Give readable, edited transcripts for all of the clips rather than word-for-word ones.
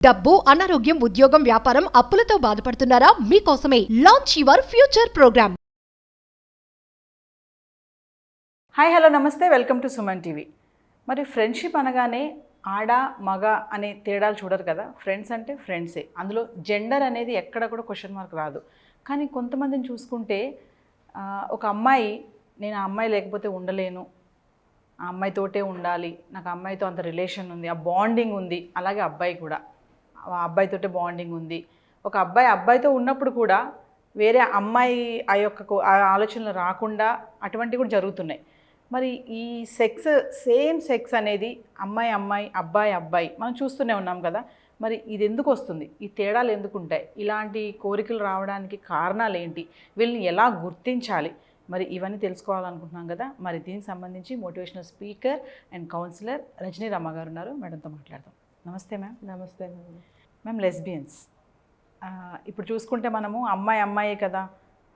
డబ్బు, అనారోగ్యం, ఉద్యోగం, వ్యాపారం, అప్పులతో బాధపడుతున్నారా? మీకోసమే launch your future program. Hi hello నమస్తే, వెల్కమ్ టు సుమన్ టీవీ. మరి ఫ్రెండ్షిప్ అనగానే ఆడ మగ అనే తేడాలు చూడరు కదా. ఫ్రెండ్స్ అంటే ఫ్రెండ్సే, అందులో జెండర్ అనేది ఎక్కడ కూడా క్వశ్చన్ మార్క్ రాదు. కానీ కొంతమందిని చూసుకుంటే ఒక అమ్మాయి, నేను ఆ అమ్మాయి లేకపోతే ఉండలేను, ఆ అమ్మాయితోటే ఉండాలి, నాకు ఆ అమ్మాయితో అంత రిలేషన్ ఉంది, ఆ బాండింగ్ ఉంది. అలాగే అబ్బాయి కూడా ఆ అబ్బాయితోటే బాండింగ్ ఉంది. ఒక అబ్బాయితో ఉన్నప్పుడు కూడా వేరే అమ్మాయి ఆ ఆలోచనలు రాకుండా అటువంటివి కూడా జరుగుతున్నాయి. మరి ఈ సేమ్ సెక్స్ అనేది అమ్మాయి అబ్బాయి మనం చూస్తూనే ఉన్నాం కదా. మరి ఇది ఎందుకు వస్తుంది? ఈ తేడాలు ఎందుకు ఉంటాయి? ఇలాంటి కోరికలు రావడానికి కారణాలు ఏంటి? వీళ్ళని ఎలా గుర్తించాలి? మరి ఇవన్నీ తెలుసుకోవాలనుకుంటున్నాం కదా. మరి దీనికి సంబంధించి motivational speaker and counsellor Rajani Ramma గారు ఉన్నారు. మేడంతో మాట్లాడదాం. నమస్తే మ్యామ్. నమస్తే మ్యామ్. లెస్బియన్స్ ఇప్పుడు చూసుకుంటే మనము అమ్మాయే కదా,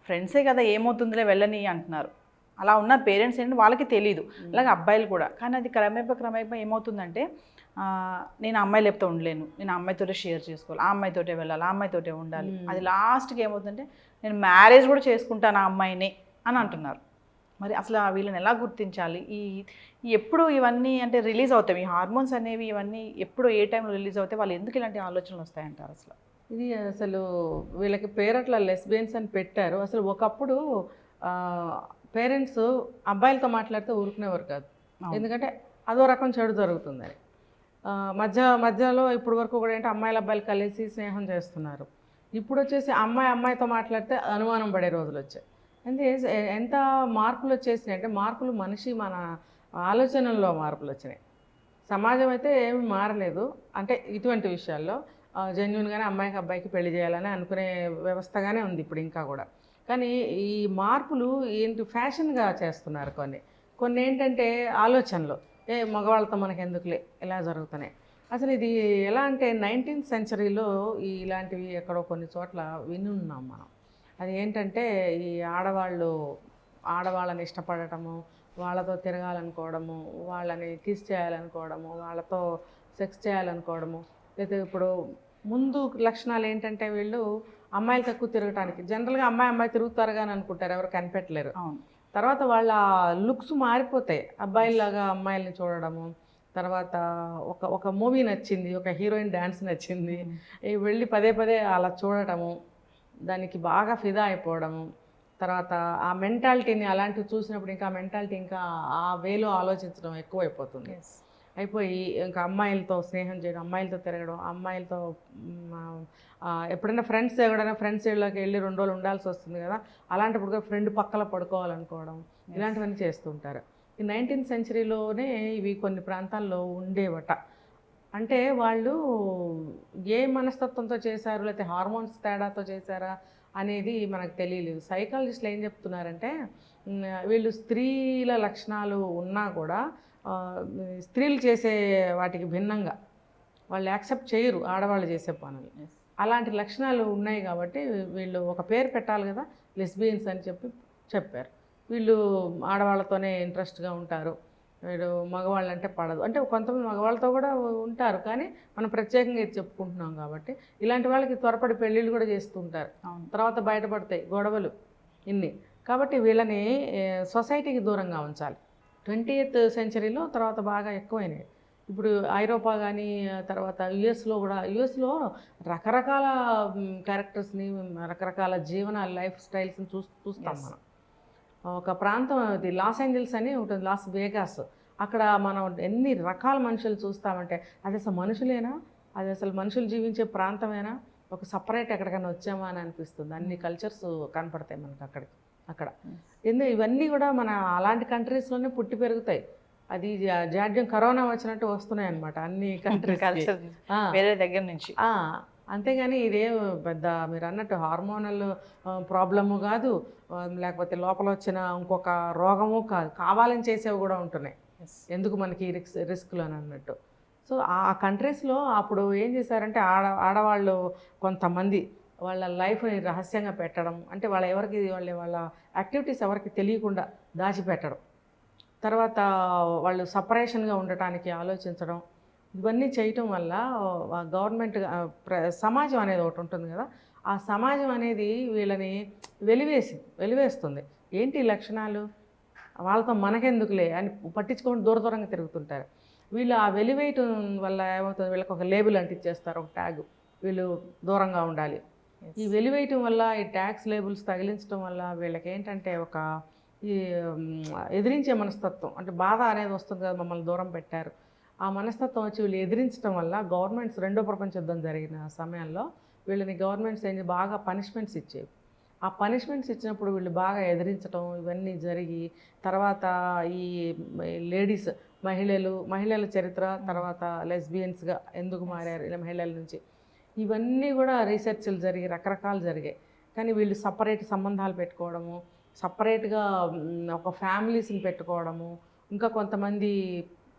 ఫ్రెండ్సే కదా, ఏమవుతుందిలే వెళ్ళని అంటున్నారు. అలా ఉన్న పేరెంట్స్ ఏంటంటే వాళ్ళకి తెలియదు. అలాగే అబ్బాయిలు కూడా. కానీ అది క్రమేపా ఏమవుతుందంటే, నేను అమ్మాయి లేకపోతే ఉండలేను, నేను అమ్మాయితోటే షేర్ చేసుకోవాలి, ఆ అమ్మాయితోటే వెళ్ళాలి, ఆ అమ్మాయితోటే ఉండాలి. అది లాస్ట్కి ఏమవుతుందంటే నేను మ్యారేజ్ కూడా చేసుకుంటాను ఆ అమ్మాయినే అని అంటున్నారు. మరి అసలు వీళ్ళని ఎలా గుర్తించాలి? ఎప్పుడు ఇవన్నీ అంటే రిలీజ్ అవుతాయి, ఈ హార్మోన్స్ అనేవి ఇవన్నీ ఎప్పుడు ఏ టైంలో రిలీజ్ అవుతాయి? వాళ్ళు ఎందుకు ఇలాంటి ఆలోచనలు వస్తాయంటారు? అసలు ఇది అసలు వీళ్ళకి పేరు అట్లా లెస్బియన్స్ అని పెట్టారు. అసలు ఒకప్పుడు పేరెంట్స్ అబ్బాయిలతో మాట్లాడితే ఊరుకునేవారు కాదు, ఎందుకంటే అదో రకం చెడు జరుగుతుందని. మధ్యలో ఇప్పుడు వరకు కూడా ఏంటి, అమ్మాయిలు అబ్బాయిలు కలిసి స్నేహం చేస్తున్నారు. ఇప్పుడు వచ్చేసి అమ్మాయితో మాట్లాడితే అనుమానం పడే రోజులు వచ్చాయి. అంటే ఎంత మార్పులు వచ్చేసినాయి అంటే, మన ఆలోచనల్లో మార్పులు వచ్చినాయి. సమాజం అయితే ఏమి మారలేదు. అంటే ఇటువంటి విషయాల్లో జెన్యున్గానే అమ్మాయికి అబ్బాయికి పెళ్లి చేయాలని అనుకునే వ్యవస్థగానే ఉంది ఇప్పుడు ఇంకా కూడా. కానీ ఈ మార్పులు ఏంటి, ఫ్యాషన్గా చేస్తున్నారు. కొన్ని ఏంటంటే ఆలోచనలు, మగవాళ్ళతో మనకు ఎందుకులే ఇలా జరుగుతున్నాయి. అసలు ఇది ఎలా అంటే 19th సెంచరీలో ఇలాంటివి ఎక్కడో కొన్ని చోట్ల విని ఉన్నాం మనం. అది ఏంటంటే, ఈ ఆడవాళ్ళని ఇష్టపడటము, వాళ్ళతో తిరగాలనుకోవడము, వాళ్ళని కిస్ చేయాలనుకోవడము, వాళ్ళతో సెక్స్ చేయాలనుకోవడము. లేదా ఇప్పుడు ముందు లక్షణాలు ఏంటంటే, వీళ్ళు అమ్మాయిలు తక్కువ తిరగటానికి, జనరల్గా అమ్మాయి తిరుగుతారు కానీ అనుకుంటారు, ఎవరు కనిపెట్టలేరు. తర్వాత వాళ్ళ లుక్స్ మారిపోతాయి, అబ్బాయిలాగా అమ్మాయిల్ని చూడడము. తర్వాత ఒక మూవీ నచ్చింది, ఒక హీరోయిన్ డ్యాన్స్ నచ్చింది, వెళ్ళి పదే అలా చూడటము, దానికి బాగా ఫిదా అయిపోవడము. తర్వాత ఆ మెంటాలిటీని అలాంటివి చూసినప్పుడు ఇంకా మెంటాలిటీ ఇంకా ఆ వేలో ఆలోచించడం ఎక్కువైపోతుంది. అయిపోయి ఇంకా అమ్మాయిలతో స్నేహం చేయడం, అమ్మాయిలతో తిరగడం, అమ్మాయిలతో ఎప్పుడైనా ఫ్రెండ్స్ ఇళ్ళకి వెళ్ళి 2 రోజులు ఉండాల్సి వస్తుంది కదా, అలాంటప్పుడు ఫ్రెండ్ పక్కన పడుకోవాలనుకోవడం, ఇలాంటివన్నీ చేస్తుంటారు. ఈ 19th సెంచరీలోనే ఇవి కొన్ని ప్రాంతాల్లో ఉండేవట. అంటే వాళ్ళు ఏ మనస్తత్వంతో చేశారు, లేకపోతే హార్మోన్స్ తేడాతో చేశారా అనేది మనకు తెలియలేదు. సైకాలజిస్టులు ఏం చెప్తున్నారంటే, వీళ్ళు స్త్రీల లక్షణాలు ఉన్నా కూడా స్త్రీలు చేసే వాటికి భిన్నంగా వాళ్ళు యాక్సెప్ట్ చేయరు ఆడవాళ్ళు చేసే పనులు. అలాంటి లక్షణాలు ఉన్నాయి కాబట్టి వీళ్ళు ఒక పేరు పెట్టాలి కదా, లెస్బియన్స్ అని చెప్పారు. వీళ్ళు ఆడవాళ్ళతోనే ఇంట్రెస్ట్గా ఉంటారు, వీడు మగవాళ్ళంటే పడదు. అంటే కొంతమంది మగవాళ్ళతో కూడా ఉంటారు, కానీ మనం ప్రత్యేకంగా ఇది చెప్పుకుంటున్నాం కాబట్టి ఇలాంటి వాళ్ళకి త్వరపడి పెళ్ళిళ్ళు కూడా చేస్తూ ఉంటారు. తర్వాత బయటపడతాయి గొడవలు ఇన్ని. కాబట్టి వీళ్ళని సొసైటీకి దూరంగా ఉంచాలి. 20th సెంచరీలో తర్వాత బాగా ఎక్కువైనాయి. ఇప్పుడు ఐరోపా కానీ, తర్వాత యుఎస్లో రకరకాల క్యారెక్టర్స్ని, రకరకాల లైఫ్ స్టైల్స్ని చూస్తాం మనం. ఒక ప్రాంతం అది లాస్ ఏంజల్స్ అని ఉంటుంది, లాస్ వేగాస్. అక్కడ మనం ఎన్ని రకాల మనుషులు చూస్తామంటే, అది అసలు మనుషులేనా, అది అసలు మనుషులు జీవించే ప్రాంతమేనా, ఒక సపరేట్ ఎక్కడికైనా వచ్చామా అని అనిపిస్తుంది. అన్ని కల్చర్స్ కనపడతాయి మనకు అక్కడ. ఇవన్నీ కూడా మన అలాంటి కంట్రీస్లోనే పుట్టి పెరుగుతాయి. అది జాడ్యం కరోనా వచ్చినట్టు వస్తున్నాయి అన్నమాట అన్ని కంట్రీస్ వేరే దగ్గర నుంచి. అంతేగాని ఇదేం పెద్ద మీరు అన్నట్టు హార్మోనల్ ప్రాబ్లము కాదు, లేకపోతే లోపల వచ్చిన ఇంకొక రోగము కాదు, కావాలని చేసేవి కూడా ఉంటున్నాయి. ఎందుకు మనకి రిస్క్లు అని అన్నట్టు. సో ఆ కంట్రీస్లో అప్పుడు ఏం చేశారంటే, ఆడవాళ్ళు కొంతమంది వాళ్ళ లైఫ్ని రహస్యంగా పెట్టడం, అంటే వాళ్ళ యాక్టివిటీస్ ఎవరికి తెలియకుండా దాచిపెట్టడం. తర్వాత వాళ్ళు సపరేషన్గా ఉండటానికి ఆలోచించడం, ఇవన్నీ చేయటం వల్ల గవర్నమెంట్ సమాజం అనేది ఒకటి ఉంటుంది కదా, ఆ సమాజం అనేది వీళ్ళని వెలివేస్తుంది. ఏంటి ఈ లక్షణాలు, వాళ్ళతో మనకెందుకులే అని పట్టించుకొని దూరంగా తిరుగుతుంటారు. వీళ్ళు ఆ వెలివేయటం వల్ల ఏమవుతుంది, వీళ్ళకి ఒక లేబుల్ అంటించేస్తారు, ఒక ట్యాగ్, వీళ్ళు దూరంగా ఉండాలి. ఈ వెలివేయటం వల్ల, ఈ ట్యాక్స్ లేబుల్స్ తగిలించడం వల్ల వీళ్ళకి ఏంటంటే ఒక ఈ ఎదిరించే మనస్తత్వం, అంటే బాధ అనేది వస్తుంది కదా, మమ్మల్ని దూరం పెట్టారు, ఆ మనస్తత్వం వచ్చి వీళ్ళు ఎదిరించడం వల్ల గవర్నమెంట్స్ రెండో ప్రపంచ యుద్ధం జరిగిన సమయంలో వీళ్ళని గవర్నమెంట్స్ ఏంటి బాగా పనిష్మెంట్స్ ఇచ్చేవి. ఆ పనిష్మెంట్స్ ఇచ్చినప్పుడు వీళ్ళు బాగా ఎదిరించడం ఇవన్నీ జరిగి, తర్వాత ఈ లేడీస్ మహిళల చరిత్ర, తర్వాత లెస్బియన్స్గా ఎందుకు మారారు ఇలా మహిళల నుంచి, ఇవన్నీ కూడా రీసెర్చ్లు జరిగి రకరకాలు జరిగాయి. కానీ వీళ్ళు సపరేట్ సంబంధాలు పెట్టుకోవడము, సపరేట్గా ఒక ఫ్యామిలీస్ని పెట్టుకోవడము, ఇంకా కొంతమంది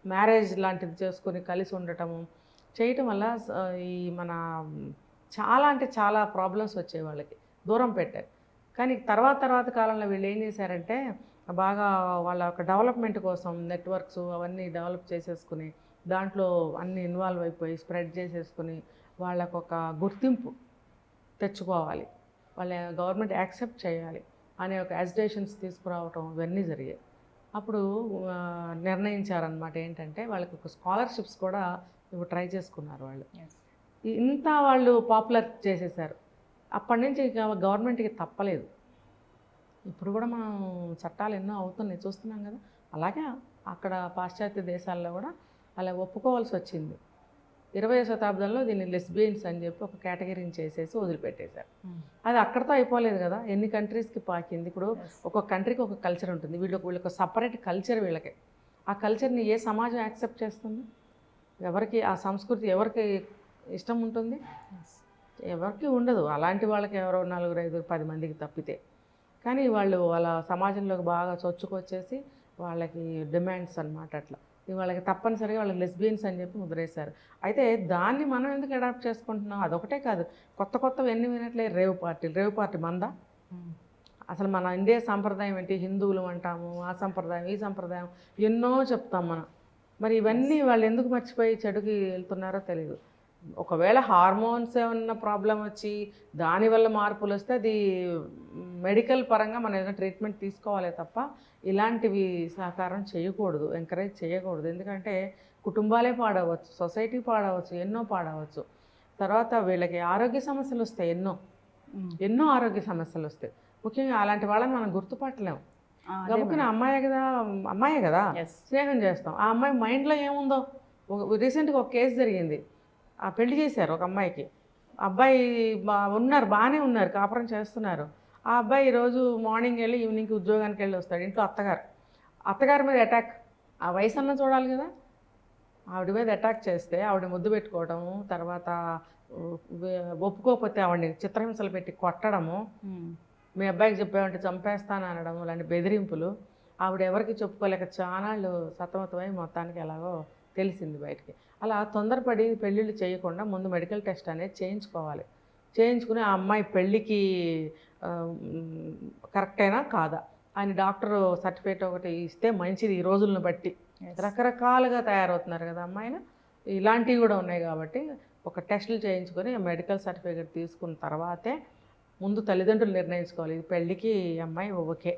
మ్యారేజ్ లాంటిది చేసుకొని కలిసి ఉండటము చేయటం వల్ల ఈ మన చాలా అంటే చాలా ప్రాబ్లమ్స్ వచ్చాయి, వాళ్ళకి దూరం పెట్టారు. కానీ తర్వాత కాలంలో వీళ్ళు ఏం చేశారంటే బాగా వాళ్ళ ఒక డెవలప్మెంట్ కోసం నెట్వర్క్స్ అవన్నీ డెవలప్ చేసేసుకుని దాంట్లో అన్ని ఇన్వాల్వ్ అయిపోయి స్ప్రెడ్ చేసేసుకుని వాళ్ళకు ఒక గుర్తింపు తెచ్చుకోవాలి, వాళ్ళ గవర్నమెంట్ యాక్సెప్ట్ చేయాలి అనే ఒక యాజిటేషన్స్ తీసుకురావటం ఇవన్నీ జరిగాయి. అప్పుడు నిర్ణయించారనమాట ఏంటంటే వాళ్ళకి ఒక స్కాలర్షిప్స్ కూడా ట్రై చేసుకున్నారు వాళ్ళు. ఇంత వాళ్ళు పాపులర్ చేసేసారు. అప్పటి నుంచి ఇక గవర్నమెంట్కి తప్పలేదు. ఇప్పుడు కూడా మనం చట్టాలు ఎన్నో అవుతున్నాయి చూస్తున్నాం కదా, అలాగే అక్కడ పాశ్చాత్య దేశాల్లో కూడా అలా ఒప్పుకోవాల్సి వచ్చింది. 20వ శతాబ్దంలో దీన్ని లెస్బియన్స్ అని చెప్పి ఒక కేటగిరీని చేసేసి వదిలిపెట్టేశారు. అది అక్కడితో అయిపోలేదు కదా, ఎన్ని కంట్రీస్కి పాకింది. ఇప్పుడు ఒక్కొక్క కంట్రీకి ఒక కల్చర్ ఉంటుంది, వీళ్ళకి సపరేట్ కల్చర్ వీళ్ళకి. ఆ కల్చర్ని ఏ సమాజం యాక్సెప్ట్ చేస్తుంది? ఎవరికి ఆ సంస్కృతి ఎవరికి ఇష్టం ఉంటుంది? ఎవరికి ఉండదు. అలాంటి వాళ్ళకి ఎవరో 4, 5, 10 మందికి తప్పితే. కానీ వాళ్ళు వాళ్ళ సమాజంలోకి బాగా చొచ్చుకొచ్చేసి వాళ్ళకి డిమాండ్స్ అన్నమాట. అట్లా వాళ్ళకి తప్పనిసరిగా వాళ్ళకి లెస్బియన్స్ అని చెప్పి ముద్రేశారు. అయితే దాన్ని మనం ఎందుకు అడాప్ట్ చేసుకుంటున్నాం? అదొకటే కాదు, కొత్తవి ఎన్ని వినట్లే. రేవ్ పార్టీ మందా? అసలు మన ఇండియా సాంప్రదాయం ఏంటి? హిందువులు అంటాము, ఆ సంప్రదాయం ఈ సంప్రదాయం ఎన్నో చెప్తాం మనం. మరి ఇవన్నీ వాళ్ళు ఎందుకు మర్చిపోయి చెడుకి వెళ్తున్నారో తెలియదు. ఒకవేళ హార్మోన్స్ ఏమన్నా ప్రాబ్లం వచ్చి దానివల్ల మార్పులు వస్తే అది మెడికల్ పరంగా మనం ఏదైనా ట్రీట్మెంట్ తీసుకోవాలి తప్ప ఇలాంటివి సహకారం చేయకూడదు, ఎంకరేజ్ చేయకూడదు. ఎందుకంటే కుటుంబాలే పాడవచ్చు, సొసైటీ పాడవచ్చు, ఎన్నో పాడవచ్చు. తర్వాత వీళ్ళకి ఆరోగ్య సమస్యలు వస్తాయి, ఎన్నో ఆరోగ్య సమస్యలు వస్తాయి. ముఖ్యంగా అలాంటి వాళ్ళని మనం గుర్తుపట్టలేము. గబుక్కున అమ్మాయే కదా స్నేహం చేస్తాం. ఆ అమ్మాయి మైండ్లో ఏముందో. రీసెంట్గా ఒక కేసు జరిగింది, ఆ పెళ్లి చేశారు ఒక అమ్మాయికి. అబ్బాయి ఉన్నారు, బాగానే ఉన్నారు, కాపురం చేస్తున్నారు. ఆ అబ్బాయి ఈరోజు మార్నింగ్ వెళ్ళి ఈవినింగ్కి ఉద్యోగానికి వెళ్ళి వస్తాడు. ఇంట్లో అత్తగారి మీద అటాక్. ఆ వయసు అన్న చూడాలి కదా. ఆవిడ మీద అటాక్ చేస్తే ఆవిడ ముద్దు పెట్టుకోవడము, తర్వాత ఒప్పుకోకపోతే ఆవిడని చిత్రహింసలు పెట్టి కొట్టడము, మీ అబ్బాయికి చెప్పామంటే చంపేస్తాను అనడం, ఇలాంటి బెదిరింపులు. ఆవిడ ఎవరికి చెప్పుకోలేక చానాళ్ళు సతమతమై మొత్తానికి ఎలాగో తెలిసింది బయటికి. అలా తొందరపడి పెళ్ళిళ్ళు చేయకుండా ముందు మెడికల్ టెస్ట్ అనేది చేయించుకుని ఆ అమ్మాయి పెళ్ళికి కరెక్టేనా కాదా అని డాక్టర్ సర్టిఫికేట్ ఒకటి ఇస్తే మంచిది. ఈ రోజులను బట్టి రకరకాలుగా తయారవుతున్నారు కదా అమ్మాయిలు, ఇలాంటివి కూడా ఉన్నాయి. కాబట్టి ఒక టెస్టులు చేయించుకొని మెడికల్ సర్టిఫికేట్ తీసుకున్న తర్వాతే ముందు తల్లిదండ్రులు నిర్ణయించుకోవాలి, ఇది పెళ్ళికి అమ్మాయి ఓకే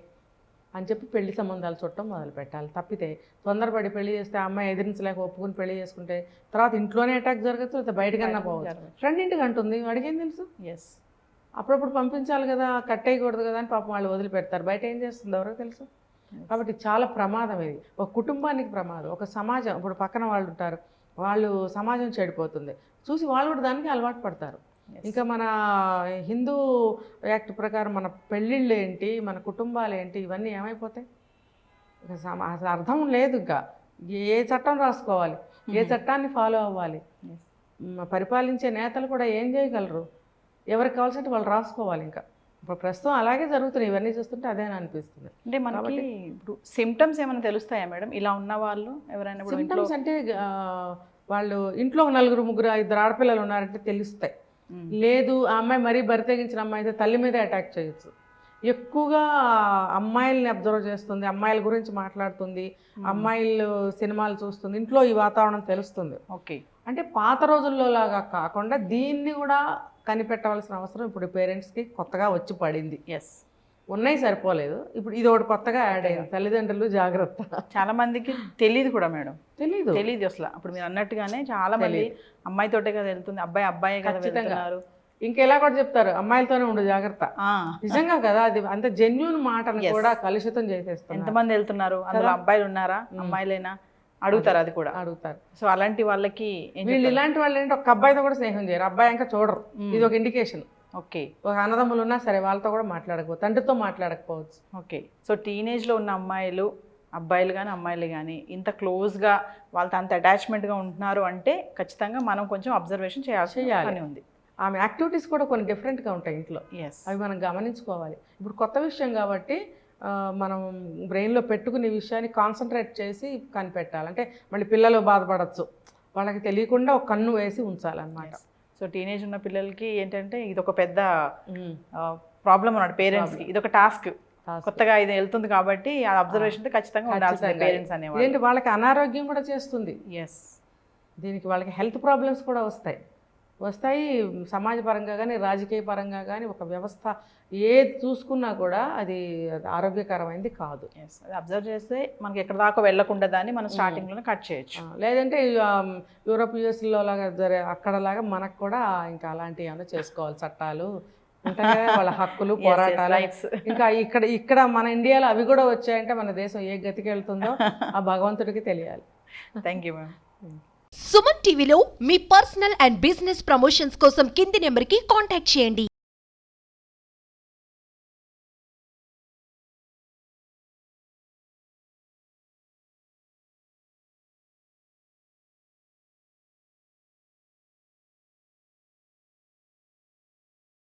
అని చెప్పి పెళ్లి సంబంధాలు చుట్టం మొదలు పెట్టాలి. తప్పితే తొందరపడి పెళ్లి చేస్తే ఆ అమ్మాయి ఎదిరించలేక ఒప్పుకుని పెళ్లి చేసుకుంటే తర్వాత ఇంట్లోనే అటాక్ జరగచ్చు, లేకపోతే బయటకన్నా పోవచ్చు. ఫ్రెండ్ ఇంటికి అంటుంది, వాడికేం తెలుసు? అప్పుడప్పుడు పంపించాలి కదా, కట్టేయకూడదు కదా అని పాపం వాళ్ళు వదిలిపెడతారు. బయట ఏం చేస్తుంది ఎవరికి తెలుసు? కాబట్టి చాలా ప్రమాదం ఇది. ఒక కుటుంబానికి ప్రమాదం, ఒక సమాజం. ఇప్పుడు పక్కన వాళ్ళు ఉంటారు, వాళ్ళు సమాజం చెడిపోతుంది చూసి వాళ్ళు కూడా దానికి అలవాటు పడతారు. ఇంకా మన హిందూ యాక్ట్ ప్రకారం మన పెళ్ళిళ్ళు ఏంటి, మన కుటుంబాలు ఏంటి, ఇవన్నీ ఏమైపోతాయి? అసలు అర్థం లేదు. ఇంకా ఏ చట్టం రాసుకోవాలి, ఏ చట్టాన్ని ఫాలో అవ్వాలి? పరిపాలించే నేతలు కూడా ఏం చేయగలరు? ఎవరికి కావాల్సింటే వాళ్ళు రాసుకోవాలి. ఇంకా ఇప్పుడు ప్రస్తుతం అలాగే జరుగుతున్నాయి. ఇవన్నీ చూస్తుంటే అదే అనిపిస్తుంది. అంటే మనకి ఇప్పుడు సిమ్టమ్స్ ఏమైనా తెలుస్తాయా మేడం? ఇలా ఉన్న వాళ్ళు ఎవరైనా సిమ్టమ్స్ అంటే వాళ్ళు ఇంట్లో 4, 3, 5 ఆడపిల్లలు ఉన్నారంటే తెలుస్తాయి. లేదు ఆ అమ్మాయి మరీ బరి తెగించిన అమ్మాయి అయితే తల్లి మీద అటాక్ చేయొచ్చు. ఎక్కువగా అమ్మాయిల్ని అబ్జర్వ్ చేస్తుంది, అమ్మాయిల గురించి మాట్లాడుతుంది, అమ్మాయిలు సినిమాలు చూస్తుంది, ఇంట్లో ఈ వాతావరణం తెలుస్తుంది. ఓకే. అంటే పాత రోజుల్లో లాగా కాకుండా దీన్ని కూడా కనిపెట్టవలసిన అవసరం ఇప్పుడు పేరెంట్స్కి కొత్తగా వచ్చి పడింది. ఎస్, ఉన్నాయి సరిపోలేదు, ఇప్పుడు ఇది ఒకటి కొత్తగా యాడ్ అయింది. తల్లిదండ్రులు జాగ్రత్త. చాలా మందికి తెలియదు కూడా మేడం, తెలీదు అసలు. అప్పుడు మీరు అన్నట్టుగానే చాలా మంది అమ్మాయితోటే కదా వెళ్తుంది, అబ్బాయే కదా వెళ్తున్నారు. ఇంకెలా కూడా చెప్తారు, అమ్మాయిలతోనే ఉండు జాగ్రత్త. నిజంగా కదా, అది అంత జెన్యూన్ మాటను కూడా కలుషితం చేసేస్తారు. ఎంతమంది వెళ్తున్నారు, అందులో అబ్బాయిలు ఉన్నారా అమ్మాయిలేనా అడుగుతారు, అది కూడా అడుగుతారు. సో అలాంటి వాళ్ళకి వీళ్ళు ఇలాంటి వాళ్ళు ఏంటి, ఒక అబ్బాయితో కూడా స్నేహం చేయరు, అబ్బాయి ఇంకా చూడరు. ఇది ఒక ఇండికేషన్. ఓకే. ఒక అన్నదమ్ములు ఉన్నా సరే వాళ్ళతో కూడా మాట్లాడకపోవచ్చు, తండ్రితో మాట్లాడకపోవచ్చు. ఓకే. సో టీనేజ్లో ఉన్న అబ్బాయిలు కానీ అమ్మాయిలు కానీ ఇంత క్లోజ్గా వాళ్ళతో అంత అటాచ్మెంట్గా ఉంటున్నారు అంటే ఖచ్చితంగా మనం కొంచెం అబ్జర్వేషన్ చేయాల్సి ఉంది. ఆమె యాక్టివిటీస్ కూడా కొన్ని డిఫరెంట్గా ఉంటాయి ఇంట్లో. ఎస్, అవి మనం గమనించుకోవాలి. ఇప్పుడు కొత్త విషయం కాబట్టి మనం బ్రెయిన్లో పెట్టుకునే విషయాన్ని కాన్సన్ట్రేట్ చేసి కనిపెట్టాలి. అంటే మళ్ళీ పిల్లలు బాధపడచ్చు, వాళ్ళకి తెలియకుండా ఒక కన్ను వేసి ఉంచాలన్నమాట. సో టీనేజ్ ఉన్న పిల్లలకి ఏంటంటే ఇది ఒక పెద్ద ప్రాబ్లం అన్నమాట పేరెంట్స్కి. ఇది ఒక టాస్క్, కొత్తగా ఇది వెళ్తుంది కాబట్టి ఆ అబ్జర్వేషన్ ఖచ్చితంగా ఉండాల్సిందే పేరెంట్స్ అనేవాళ్ళు. ఏంటి వాళ్ళకి అనారోగ్యం కూడా చేస్తుంది. ఎస్, దీనికి వాళ్ళకి హెల్త్ ప్రాబ్లమ్స్ కూడా వస్తాయి. సమాజ పరంగా కానీ రాజకీయ పరంగా కానీ ఒక వ్యవస్థ ఏది చూసుకున్నా కూడా అది ఆరోగ్యకరమైనది కాదు. అది అబ్జర్వ్ చేస్తే మనకి ఎక్కడ దాకా వెళ్ళకుండా దాన్ని మనం స్టార్టింగ్లోనే కట్ చేయొచ్చు. లేదంటే యూరోప్ యూఎస్లో లాగా అక్కడలాగా మనకు కూడా ఇంకా అలాంటివి ఏమైనా చేసుకోవాలి, చట్టాలు ఉంటాయి కదా, వాళ్ళ హక్కులు పోరాటాలు. ఇంకా ఇక్కడ మన ఇండియాలో అవి కూడా వచ్చాయంటే మన దేశం ఏ గతికి వెళ్తుందో ఆ భగవంతుడికి తెలియాలి. Thank you ma'am. సుమన్ టీవీలో మీ పర్సనల్ అండ్ బిజినెస్ ప్రమోషన్స్ కోసం కింది నెంబర్కి కాంటాక్ట్ చేయండి.